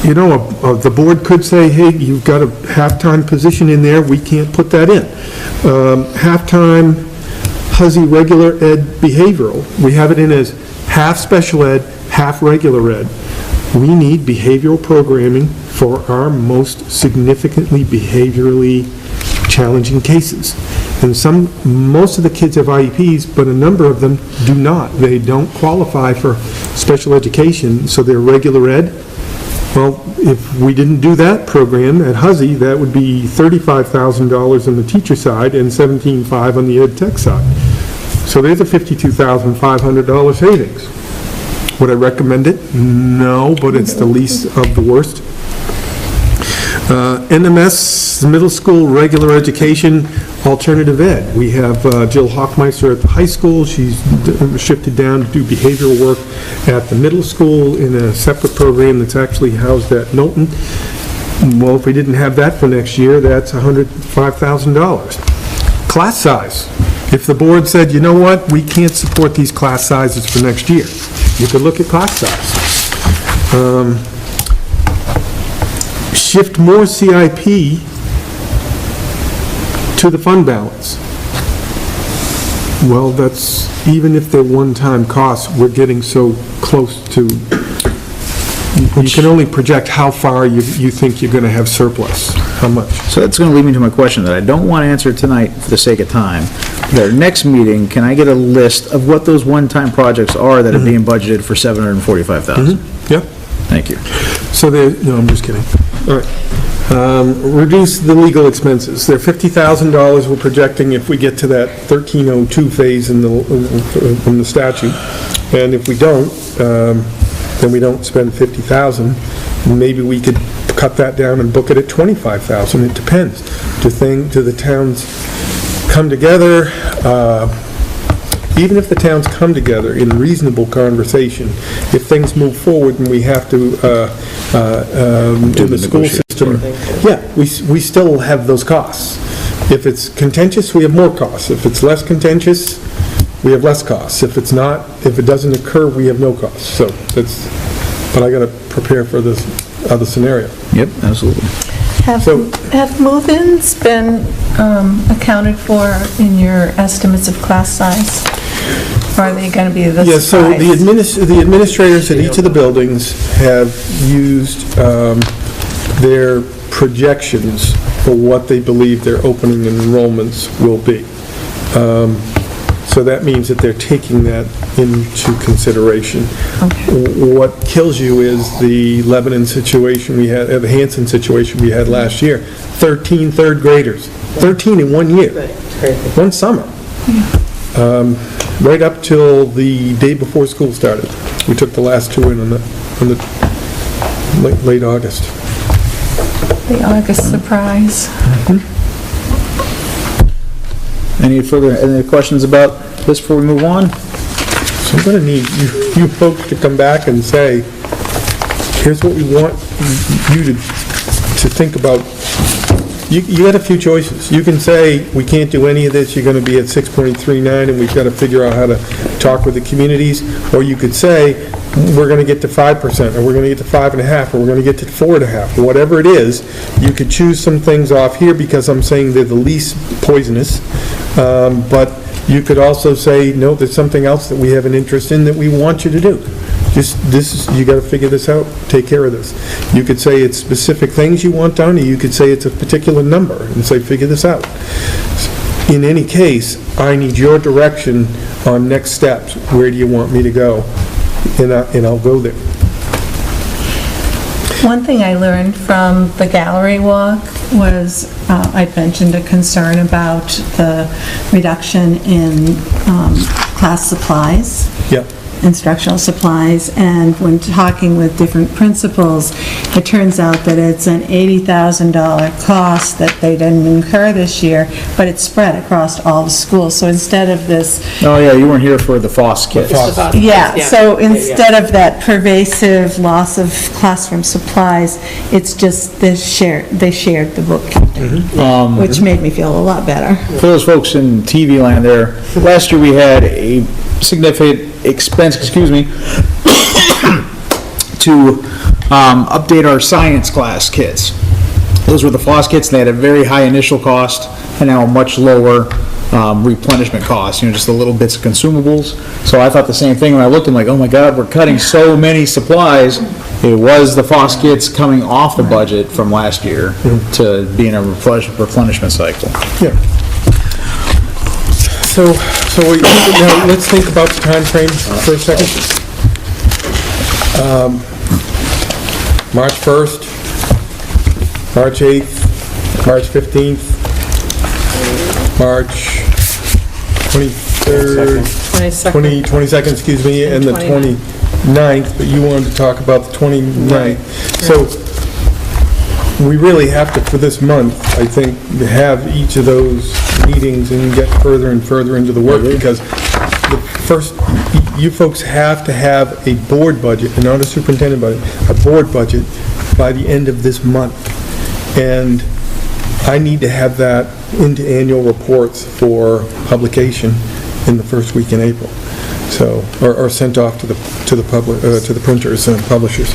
you know, the board could say, hey, you've got a half-time position in there, we can't put that in. Half-time HUSI regular ed behavioral, we have it in as half special ed, half regular ed. We need behavioral programming for our most significantly behaviorally challenging cases. And most of the kids have IEPs, but a number of them do not. They don't qualify for special education, so they're regular ed. Well, if we didn't do that program at HUSI, that would be $35,000 on the teacher side and $17,500 on the ed tech side. So there's a $52,500 savings. Would I recommend it? No, but it's the least of the worst. NMS, middle school regular education, alternative ed. We have Jill Hoffmeister at the high school. She's shifted down to do behavioral work at the middle school in a separate program that's actually housed at Knowlton. Well, if we didn't have that for next year, that's $105,000. Class size. If the board said, you know what, we can't support these class sizes for next year, you could look at class size. Shift more CIP to the fund balance. Well, that's, even if they're one-time costs, we're getting so close to, you can only project how far you think you're going to have surplus, how much. So that's going to lead me to my question that I don't want to answer tonight for the sake of time. At our next meeting, can I get a list of what those one-time projects are that are being budgeted for $745,000? Yeah. Thank you. So no, I'm just kidding. All right. Reduce the legal expenses. They're $50,000 we're projecting if we get to that 1302 phase in the statute. And if we don't, then we don't spend $50,000. Maybe we could cut that down and book it at $25,000. It depends. Do the towns come together? Even if the towns come together in reasonable conversation, if things move forward and we have to, in the school system, yeah, we still have those costs. If it's contentious, we have more costs. If it's less contentious, we have less costs. If it's not, if it doesn't occur, we have no costs. So that's, but I got to prepare for this other scenario. Yep, absolutely. Have move-ins been accounted for in your estimates of class size? Or are they going to be the Yeah, so surprise? the administrators at each of the buildings have used their projections for what they believe their opening enrollments will be. So that means that they're taking that into consideration. Okay. What kills you is the Lebanon situation we had, the Hanson situation we had last year. 13 third graders. 13 in 1 year. One summer. Right up till the day before school started. We took the last two in on the late August. The August surprise. Any questions about this before we move on? So I'm going to need you folks to come back and say, here's what we want you to think about. You got a few choices. You can say, we can't do any of this, you're going to be at 6.39 and we've got to figure out how to talk with the communities. Or you could say, we're going to get to 5%, or we're going to get to 5.5%, or we're going to get to 4.5%. Whatever it is, you could choose some things off here because I'm saying they're the least poisonous. But you could also say, no, there's something else that we have an interest in that we want you to do. You got to figure this out, take care of this. You could say it's specific things you want done, or you could say it's a particular number and say, figure this out. In any case, I need your direction on next steps. Where do you want me to go? And I'll go there. One thing I learned from the gallery walk was, I'd mentioned a concern about the reduction in class supplies. Yeah. instructional supplies, and when talking with different principals, it turns out that it's an $80,000 cost that they didn't incur this year, but it's spread across all the schools. So instead of this, Oh, yeah, you weren't here for the FOSS kits. yeah, so instead of that pervasive loss of classroom supplies, it's just they shared the bookkeeping, which made me feel a lot better. For those folks in TV land there, last year we had a significant expense, to update our science class kits. Those were the FOSS kits, and they had a very high initial cost and now a much lower replenishment cost, just the little bits of consumables. So I thought the same thing when I looked, I'm like, oh my God, we're cutting so many supplies. It was the FOSS kits coming off the budget from last year to be in a replenishment cycle. Yeah. So now let's think about the time frame for a second. March 1st, March 8th, March 15th, March 23rd, 22nd, excuse me, and the 29th, but you wanted to talk about the 29th. So we really have to, for this month, I think, have each of those meetings and get further and further into the work, because the first, you folks have to have a board budget, and not a superintendent budget, a board budget by the end of this month. And I need to have that into annual reports for publication in the first week in April. So, or sent off to the printers and publishers.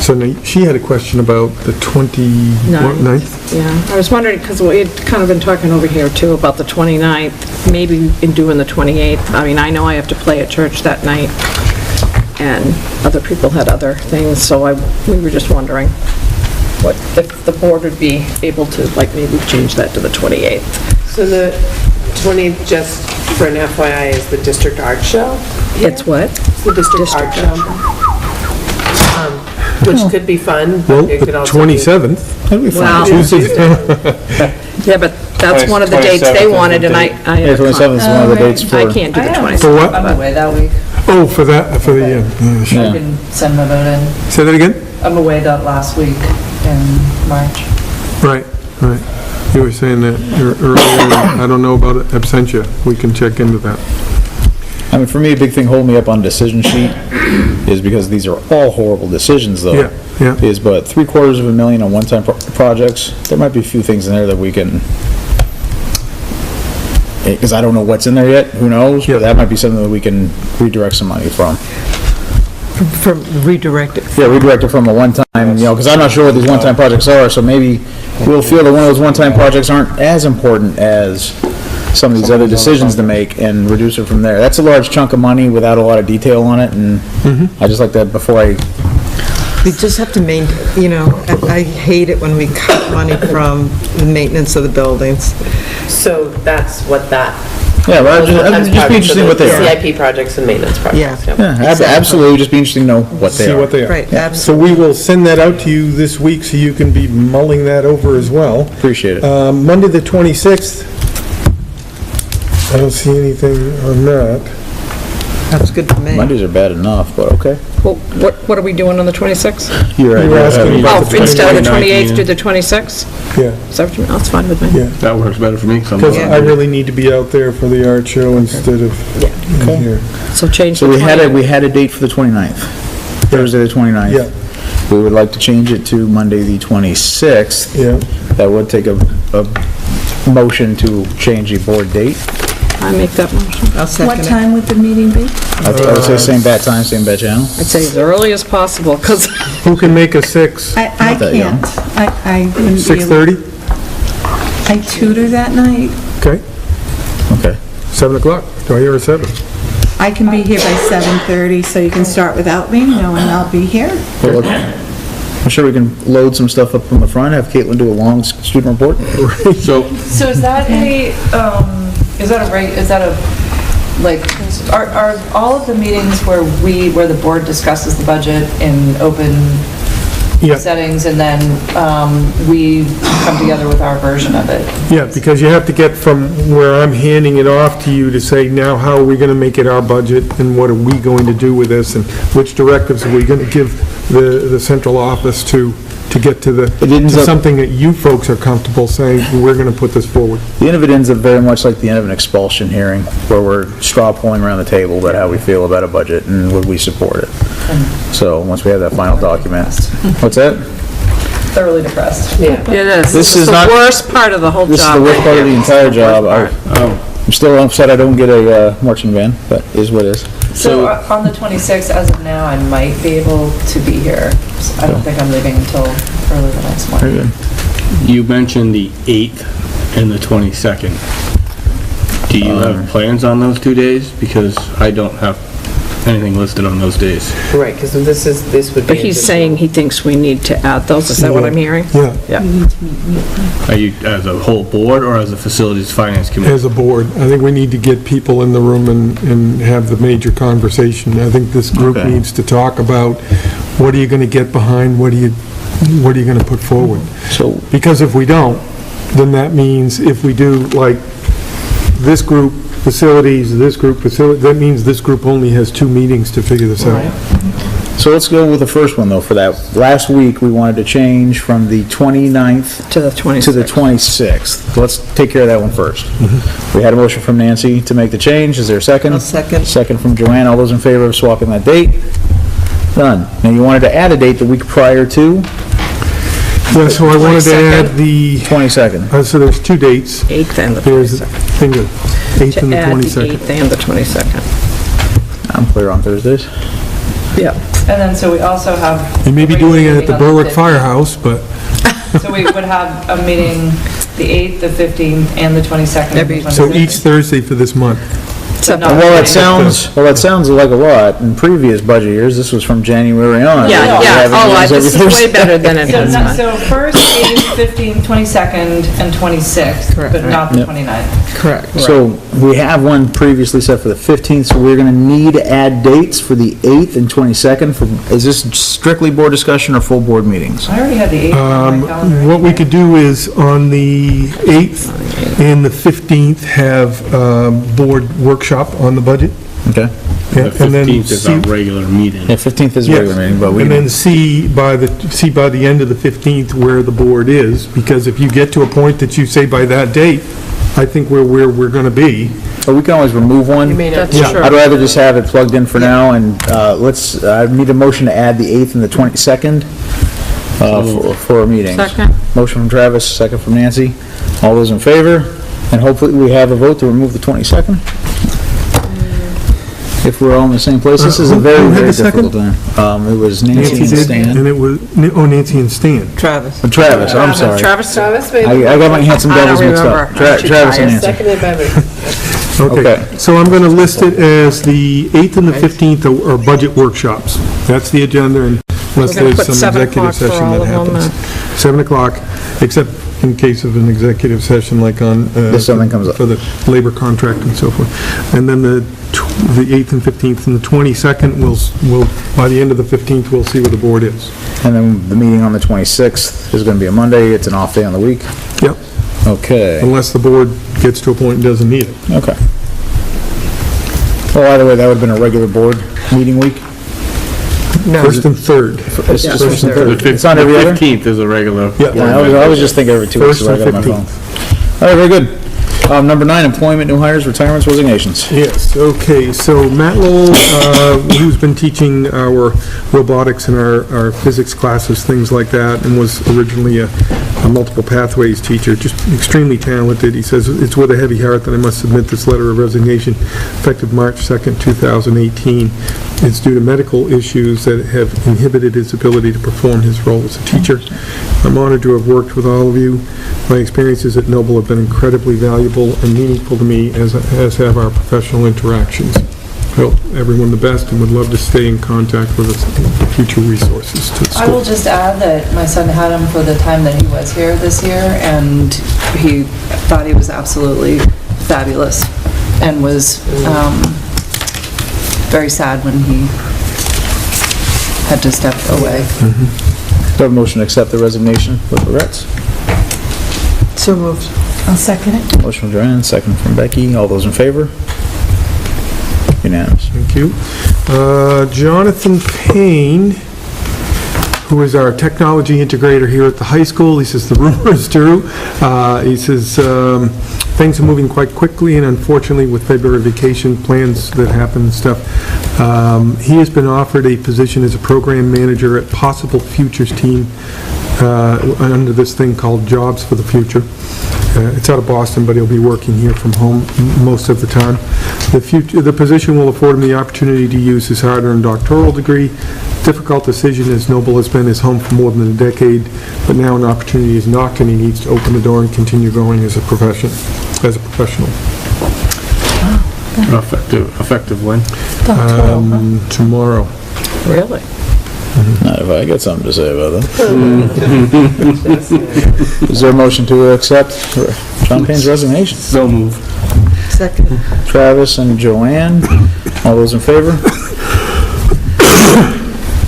So now, she had a question about the 29th? Yeah, I was wondering, because we had kind of been talking over here too about the 29th, maybe in doing the 28th. I mean, I know I have to play at church that night, and other people had other things, so we were just wondering what, if the board would be able to, like, maybe change that to the 28th. So the 20th, just for an FYI, is the district art show? It's what? It's the district art show. Which could be fun, Well, but it the could also be... 27th, that'd be Well, fun. Tuesday. Yeah, but that's one of the dates they 27th is wanted, the and I date. had Yeah, a 27th is one of the dates for... I can't do the 27th. For what? I'm away that week. Oh, for that, for the, sure. I can send my vote in. Say that again? I'm away that last week in March. Right. You were saying that earlier, I don't know about absentia. We can check into that. I mean, for me, a big thing holding me up on decision sheet is because these are all horrible decisions, though. Yeah. But $750,000 on one-time projects, there might be a few things in there that we can, because I don't know what's in there yet, who knows? Yeah. But that might be something that we can redirect some money from. From redirect it. Yeah, redirect it from a one-time, because I'm not sure what these one-time projects are, so maybe we'll feel that one of those one-time projects aren't as important as some of these other decisions to make and reduce it from there. That's a large chunk of money without a lot of detail on it, and I just like that before I... We just have to maintain, I hate it when we cut money from the maintenance of the buildings. So that's what that... Yeah, well, I'd just be interested in what they are. CIP projects and maintenance projects. Yeah. Yeah, absolutely, just be interesting to know what they See are. what they are. Right, So absolutely. we will send that out to you this week, so you can be mulling that over as well. Appreciate it. Monday, the 26th, I don't see anything on that. That's good for me. Mondays are bad enough, but okay. Well, what are we doing on the 26th? You're right. You were asking about Oh, the instead of the 29th, 28th, do the 26th? Yeah, Is that what you mean? That's fine with me. yeah. That works better for me, because I'm... Because I really need to be out there for the art show instead of in here. So change the So 28th. we had a date for the 29th, Thursday the 29th. Yeah. We would like to change it to Monday the 26th. Yeah, That would take a motion to change the board date. I make that motion. I'll What second it. time would the meeting be? I would say same bad time, same bad channel. I'd say as early as possible, because who can make a 6? I Not that young. can't. I wouldn't be able... 6:30? I tutor that night. Okay, Okay. 7 o'clock. Do I hear a 7? I can be here by 7:30, so you can start without me, knowing I'll be here. Well, look, I'm sure we can load some stuff up from the front, have Caitlin do a long student report. So, So is that are all of the meetings where the board discusses the budget in open Yeah. settings, and then we come together with our version of it. Yeah, because you have to get from where I'm handing it off to you to say, now how are we going to make it our budget, and what are we going to do with this, and which directives are we going to give the central office to get to something that you folks are comfortable saying, we're going to put this forward. The end of it ends up very much like the end of an expulsion hearing, where we're straw polling around the table about how we feel about a budget and would we support it. So, once we have that final document. What's that? Thoroughly depressed. Yeah. It is. This It's is the not- worst part of the whole job. This is the worst right part of the here. entire job. Worst I'm still upset I don't get a marching band, but is what is. So on the 26th, as of now, I might be able to be here. I don't think I'm leaving until early the next Very morning. good. You mentioned the 8th and the 22nd. Do you have plans on those 2 days? Because I don't have anything listed on those days. Right, because this would be. But he's saying he thinks we need to add those, is that what I'm hearing? Yeah, Are you as a whole board or as a facilities finance committee? as a board, I think we need to get people in the room and have the major conversation. I think this group Okay. needs to talk about, what are you going to get behind, what are you going to put forward? So, Because if we don't, then that means if we do, like, this group, facilities, this group, facility, that means this group only has 2 meetings to figure this out. so let's go with the first one, though, for that. Last week, we wanted to change from the 29th To the 26th. to the 26th. Let's take care of that one first. We had a motion from Nancy to make the change. Is there a second? A second. Second from Joanne. All those in favor of swapping that date? Done. Now, you wanted to add a date the week prior to Yeah, so I wanted to add the, 22nd. so there's 2 dates. 8th and the There's, 22nd. thing of 8th and the To add the 22nd. 8th and the 22nd. I'm clear on Thursdays. Yeah. And then, so we also have. You may be doing it at the a regular Berwick meeting on Firehouse, but, 15th. So we would have a meeting the 8th, the 15th, and the 22nd. and the so 26th. each Thursday for this month. But not Well, the that sounds like a lot. In previous budget years, this was from January on. Yeah, We yeah, have meetings this every is way Thursday. better than it So, has not- been. so first, 8th, 15th, 22nd, and 26th, but not the Yep. 29th. Correct. So we have one previously set for the 15th, so we're going to need to add dates for the 8th and 22nd. Is this strictly board discussion or full board meetings? I already had the 8th on my calendar. What we could do is, on the 8th and the 15th, have board workshop on the budget. Okay. Yeah, The and then 15th is see- our regular meeting. Yeah, 15th is a Yes. regular meeting, but we, And then see by the end of the 15th where the board is, because if you get to a point that you say by that date, I think we're where we're going to be. but we can always remove one. That's Yeah. true. I'd rather just have it plugged in for now, and I need a motion to add the 8th and the 22nd for our meetings. Second. Motion from Travis, second from Nancy. All those in favor? And hopefully we have a vote to remove the 22nd? If we're all in the same place. This is a Who very, had very the second? difficult time. It was Nancy and did, Stan. and it was, Nancy and Stan. Travis. Travis, I'm sorry. Travis? Travis made I got my handsome I don't devils mixed up. remember. Aren't you Travis and tired? Nancy. seconded by me. Okay, Okay. so I'm going to list it as the 8th and the 15th are budget workshops. That's the agenda, and unless We're gonna there's put some 7 executive o'clock for session all that of them, happens. 7 o'clock, except in case of an executive session like on... If something comes up. For the labor contract and so forth. And then the 8th and 15th and the 22nd, we'll, by the end of the 15th, we'll see where the board is. And then the meeting on the 26th is going to be a Monday. It's an off day on the week. Yep, Okay. unless the board gets to a point and doesn't need it. Okay. Well, either way, that would have been a regular board meeting week. No, First and third. It's just first and third. The It's not every other? 15th is a regular. Yeah. Yeah, I was just thinking every 2 weeks, First so I got and it on my phone. 15th. All right, very good. Number 9, employment, new hires, retirements, resignations. Yes, okay, so Matt Lowell, who's been teaching our robotics and our physics classes, things like that, and was originally a multiple pathways teacher, just extremely talented. He says, "It's with a heavy heart that I must submit this letter of resignation effective March 2nd, 2018. It's due to medical issues that have inhibited his ability to perform his role as a teacher. I'm honored to have worked with all of you. My experiences at Noble have been incredibly valuable and meaningful to me, as have our professional interactions. I hope everyone the best and would love to stay in contact with us for future resources to the I will school." just add that my son had him for the time that he was here this year, and he thought he was absolutely fabulous, and was very sad when he had to step away. Do I have a motion to accept the resignation with regrets? So moved. I'll second it. Motion from Joanne, second from Becky. All those in favor? Unanimous. Thank you. Jonathan Payne, who is our technology integrator here at the high school, he says the rumor is true. He says things are moving quite quickly, and unfortunately with February vacation plans that happen and stuff, he has been offered a position as a program manager at Possible Futures team under this thing called Jobs for the Future. It's out of Boston, but he'll be working here from home most of the time. The position will afford him the opportunity to use his hard-earned doctoral degree. Difficult decision, as Noble has been his home for more than a decade, but now an opportunity is knocked and he needs to open the door and continue growing as a professional. Effective when? Tomorrow. Really? Not if I got something to say about that. Is there a motion to accept John Payne's resignation? So moved. Second. Travis and Joanne, all those in favor?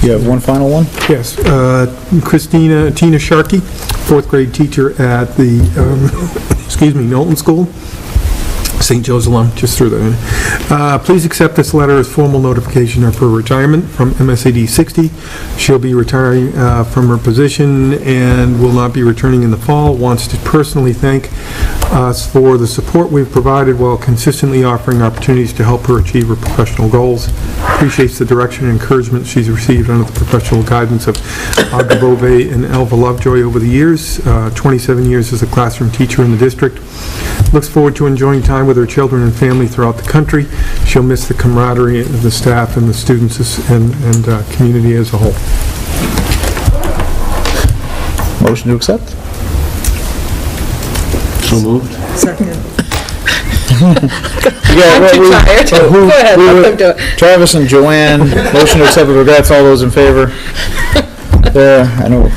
You have one final one? Yes, Tina Sharkey, fourth grade teacher at the, Knowlton School. St. Joe's alum, just threw that in. Please accept this letter as formal notification of her retirement from MSAD 60. She'll be retiring from her position and will not be returning in the fall. Wants to personally thank us for the support we've provided while consistently offering opportunities to help her achieve her professional goals. Appreciates the direction and encouragement she's received under the professional guidance of Audra Bove and Elva Lovejoy over the years. 27 years as a classroom teacher in the district. Looks forward to enjoying time with her children and family throughout the country. She'll miss the camaraderie of the staff and the students and community as a whole. Motion to accept? So moved. Second. I'm too tired. Go ahead, let them do it. Travis and Joanne, motion to accept with regrets. All those in favor? There, I know.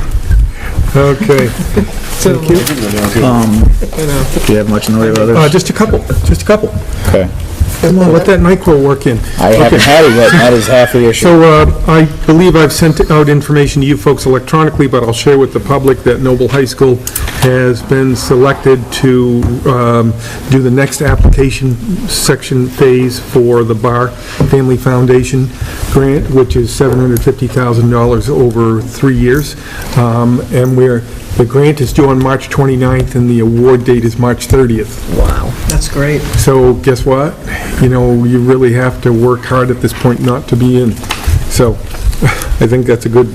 Okay. Thank you. Do you have much in the way of others? Just a couple. Okay. Come on, let that NyQuil work in. I haven't had it yet, that is half the issue. So I believe I've sent out information to you folks electronically, but I'll share with the public that Noble High School has been selected to do the next application section phase for the Barr Family Foundation grant, which is $750,000 over 3 years. And the grant is due on March 29th, and the award date is March 30th. Wow, that's great. So guess what? You really have to work hard at this point not to be in. So I think that's a good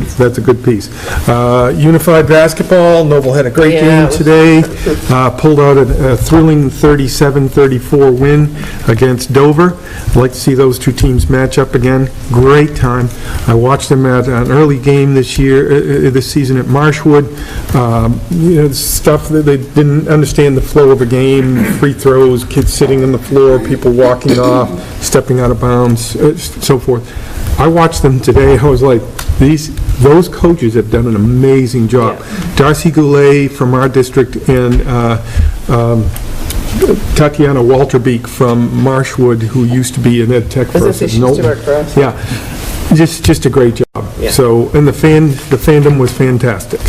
piece. Unified basketball, Noble had a great game today. Pulled out a thrilling 37-34 win against Dover. I'd like to see those two teams match up again. Great time. I watched them at an early game this season at Marshwood. Stuff that they didn't understand the flow of a game, free throws, kids sitting on the floor, people walking off, stepping out of bounds, so forth. I watched them today. I was like, those coaches have done an amazing job. Yeah. Darcy Goulet from our district and Tatiana Walterbeek from Marshwood, who used to be an ed tech person. She used to work for us. Yeah, just a great job. Yeah. So, and the fandom was fantastic.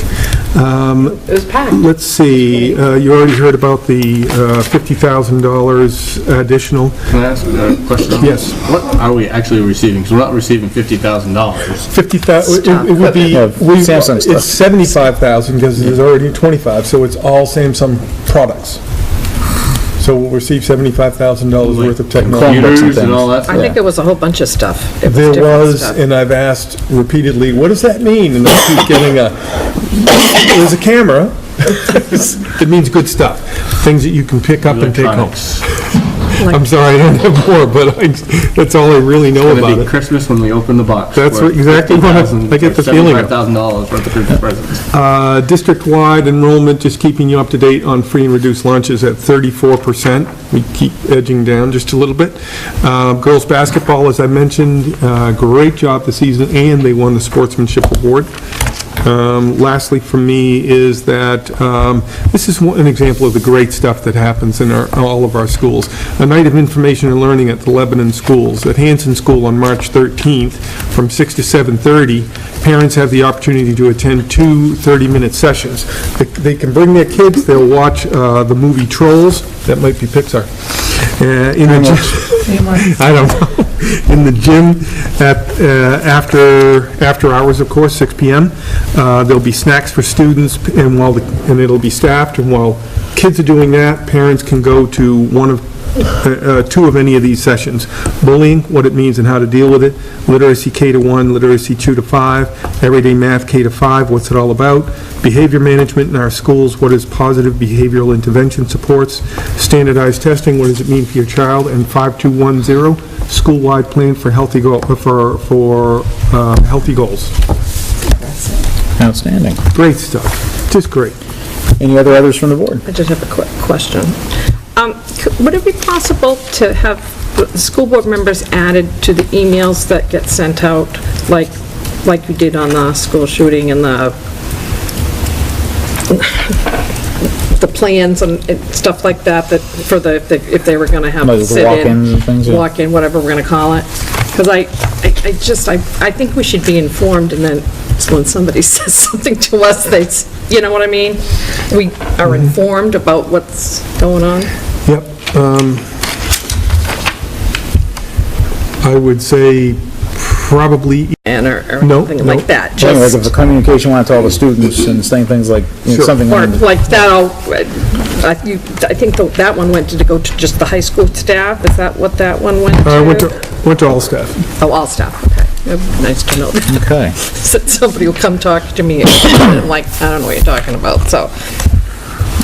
It was packed. Let's see, you already heard about the $50,000 additional. Can I ask a question? Yes. What are we actually receiving? Because we're not receiving $50,000. $50,000, it would be, Samsung stuff. it's $75,000 because there's already 25, so it's all Samsung products. So we'll receive $75,000 worth of technology. Computers and all that I think it was a whole bunch of stuff. There was, and I've asked repeatedly, what does that mean? And I keep getting there's a camera. It means good stuff. Things that you can pick up and take home. I'm sorry, I don't have more, but that's all I really know about it. Christmas when we open the box. That's exactly what I get the feeling of. $75,000 worth of Christmas presents. District-wide enrollment, just keeping you up to date on free and reduced lunches at 34%. We keep edging down just a little bit. Girls basketball, as I mentioned, great job this season, and they won the Sportsmanship Award. Lastly from me is that this is an example of the great stuff that happens in all of our schools. A night of information and learning at the Lebanon schools. At Hanson School on March 13th from 6 to 7:30, parents have the opportunity to attend 2 30-minute sessions. They can bring their kids, they'll watch the movie Trolls, that might be Pixar. In the gym, I don't know. In the gym after hours, of course, 6 p.m. There'll be snacks for students, and it'll be staffed. And while kids are doing that, parents can go to one of 2 of any of these sessions. Bullying, what it means and how to deal with it. Literacy K-1, literacy 2 to 5. Everyday math K-5, what's it all about? Behavior management in our schools, what is positive behavioral intervention supports? Standardized testing, what does it mean for your child? And 5210, school-wide plan for healthy healthy goals. Outstanding. Great stuff, just great. Any others from the board? I just have a quick question. Would it be possible to have the school board members added to the emails that get sent out, like you did on the school shooting and the plans and stuff like that, for if they were going to have Like the sit-in, walk-ins and things, yeah. walk-in, whatever we're going to call it? Because I think we should be informed, and then when somebody says something to us, you know what I mean? We are informed about what's going on. Yep. I would say probably, Or No, anything no. like that, Like just, if the communication went to all the students and saying things like, Sure. something or like like that, I think that one went to go to just the high school staff, is that what that one went to? went to all staff. Oh, all staff, okay. Nice to know that. Okay. Somebody will come talk to me, and I'm like, I don't know what you're talking about, so.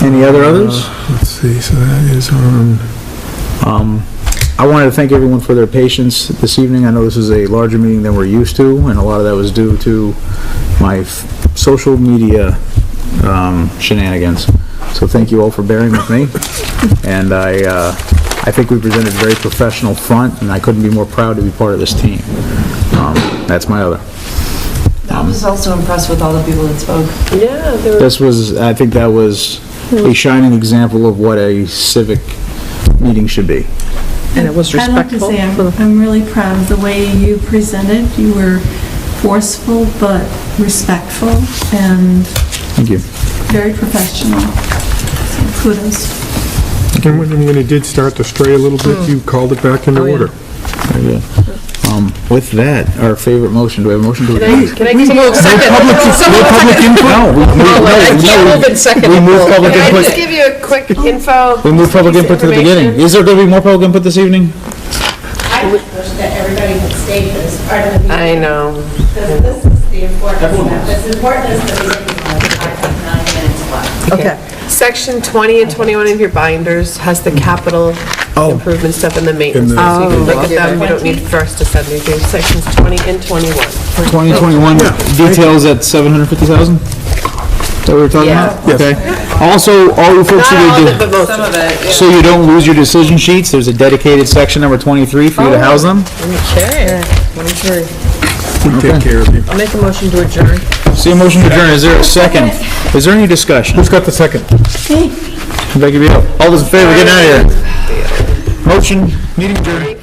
Any others? Let's see, so that is on, I wanted to thank everyone for their patience this evening. I know this is a larger meeting than we're used to, and a lot of that was due to my social media shenanigans. So thank you all for bearing with me. And I think we presented a very professional front, and I couldn't be more proud to be part of this team. That's my other. I was also impressed with all the people that spoke. Yeah, there were I think that was a shining example of what a civic meeting should be. And it was I'd like to respectful. say I'm really proud of the way you presented. You were forceful but respectful and Thank you. very professional. So kudos. and when it did start to stray a little bit, you called it back into order. Very good. With that, our favorite motion, do we have a motion to adjourn? Can I take a second? Public input? No, I can't move in second. we moved public Can I input. just give you a quick info? We moved public input to the beginning. Is there going to be more public input this evening? I wish that everybody had stayed for this part of the meeting. I know. Because this is the important stuff. It's important as the beginning, I have 9 minutes left. Okay. Section 20 and 21 of your binders has the capital improvement stuff and the maintenance. So you can look at them, you don't need for us to send anything. Sections 20 and 21. 2021 details at 750,000? Is that what we're talking about? Yeah. Okay. Also, all you folks Not all should of it, do, but most Some of of it. it, yeah. so you don't lose your decision sheets, there's a dedicated section number 23 for you to house them. Okay. We take care of you. I'll make a motion to adjourn. See a motion to adjourn, is there a second? Is there any discussion? Who's got the second? Becky Beal. All those in favor, getting out of here. Motion, meeting adjourned.